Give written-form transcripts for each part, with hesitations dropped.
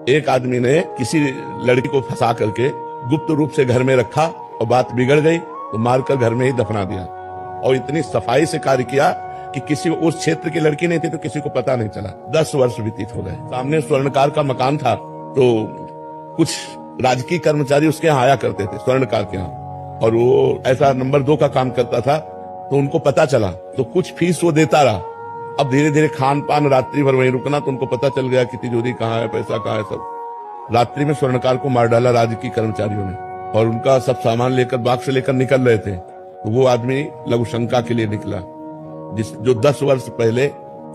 एक आदमी ने किसी लड़की को फंसा करके गुप्त रूप से घर में रखा और बात बिगड़ गई तो मारकर घर में ही दफना दिया। और इतनी सफाई से कार्य किया कि किसी उस क्षेत्र की लड़की नहीं थी तो किसी को पता नहीं चला। 10 वर्ष व्यतीत हो गए। सामने स्वर्णकार का मकान था तो कुछ राजकीय कर्मचारी उसके यहाँ आया करते थे, स्वर्णकार के यहाँ, और वो ऐसा नंबर 2 का काम करता था। तो उनको पता चला तो कुछ फीस वो देता रहा। अब धीरे धीरे खान पान रात्रि भर वहीं रुकना, तो उनको पता चल गया कि तिजोरी कहाँ है, पैसा कहाँ है। सब रात्रि में स्वर्णकार को मार डाला राजकीय कर्मचारियों ने, और उनका सब सामान लेकर बाग से लेकर निकल रहे थे। तो वो आदमी लघु शंका के लिए निकला जो 10 वर्ष पहले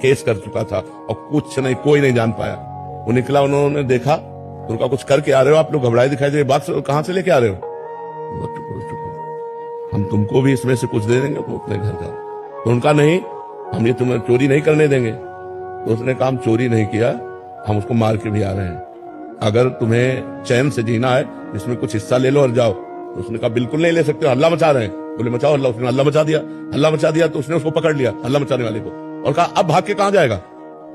केस कर चुका था, और कुछ नहीं, कोई नहीं जान पाया। वो निकला, उन्होंने देखा तो उनका कुछ करके आ रहे हो आप लोग, घबराए दिखाई दे, बाग से कहाँ से लेके आ रहे हो? हम तुमको भी इसमें से कुछ दे देंगे, तुम अपने घर जाओ। तो उनका नहीं, हम ये तुम्हें चोरी नहीं करने देंगे। तो उसने कहा हम चोरी नहीं किया, हम उसको मार के भी आ रहे हैं। अगर तुम्हें चैन से जीना है इसमें कुछ हिस्सा ले लो और जाओ। तो उसने कहा बिल्कुल नहीं ले सकते, हल्ला मचा रहे हैं। बोले मचाओ हल्ला। उसने हल्ला मचा दिया। हल्ला मचा दिया तो उसने उसको पकड़ लिया, हल्ला मचाने वाले को, और कहा अब भाग के कहाँ जाएगा?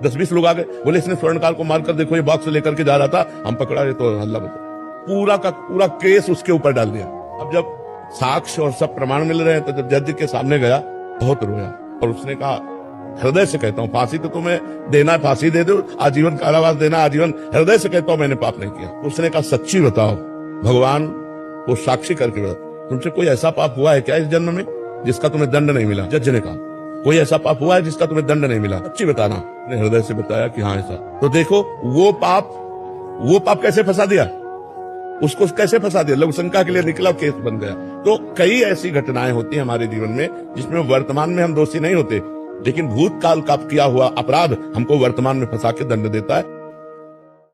10-20 लोग आ गए। बोले इसने स्वर्णकार को मारकर देखो, ये बॉक्स लेकर के जा रहा था, हम पकड़ा रहे तो हल्ला मचा। पूरा का पूरा केस उसके ऊपर डाल दिया। अब जब साक्ष्य और सब प्रमाण मिल रहे हैं तो जब जज के सामने गया बहुत रोया, और उसने कहा हृदय से कहता हूँ, फांसी तो तुम्हें देना है फांसी दे दो, आजीवन कारावास देना आजीवन, हृदय से कहता हूँ मैंने पाप नहीं किया। उसने कहा सच्ची बताओ, भगवान को साक्षी करके बताओ, तुमसे कोई ऐसा पाप हुआ है क्या इस जन्म में जिसका तुम्हें दंड नहीं मिला? जज ने कहा कोई ऐसा पाप हुआ है जिसका तुम्हें दंड नहीं मिला? सच्ची बताना। ने हृदय से बताया कि हाँ ऐसा। तो देखो वो पाप कैसे फंसा दिया, उसको कैसे फंसा दिया, लघु शंका के लिए निकला, केस बन गया। तो कई ऐसी घटनाएं होती हैं हमारे जीवन में जिसमें वर्तमान में हम दोषी नहीं होते, लेकिन भूतकाल का किया हुआ अपराध हमको वर्तमान में फंसा के दंड देता है।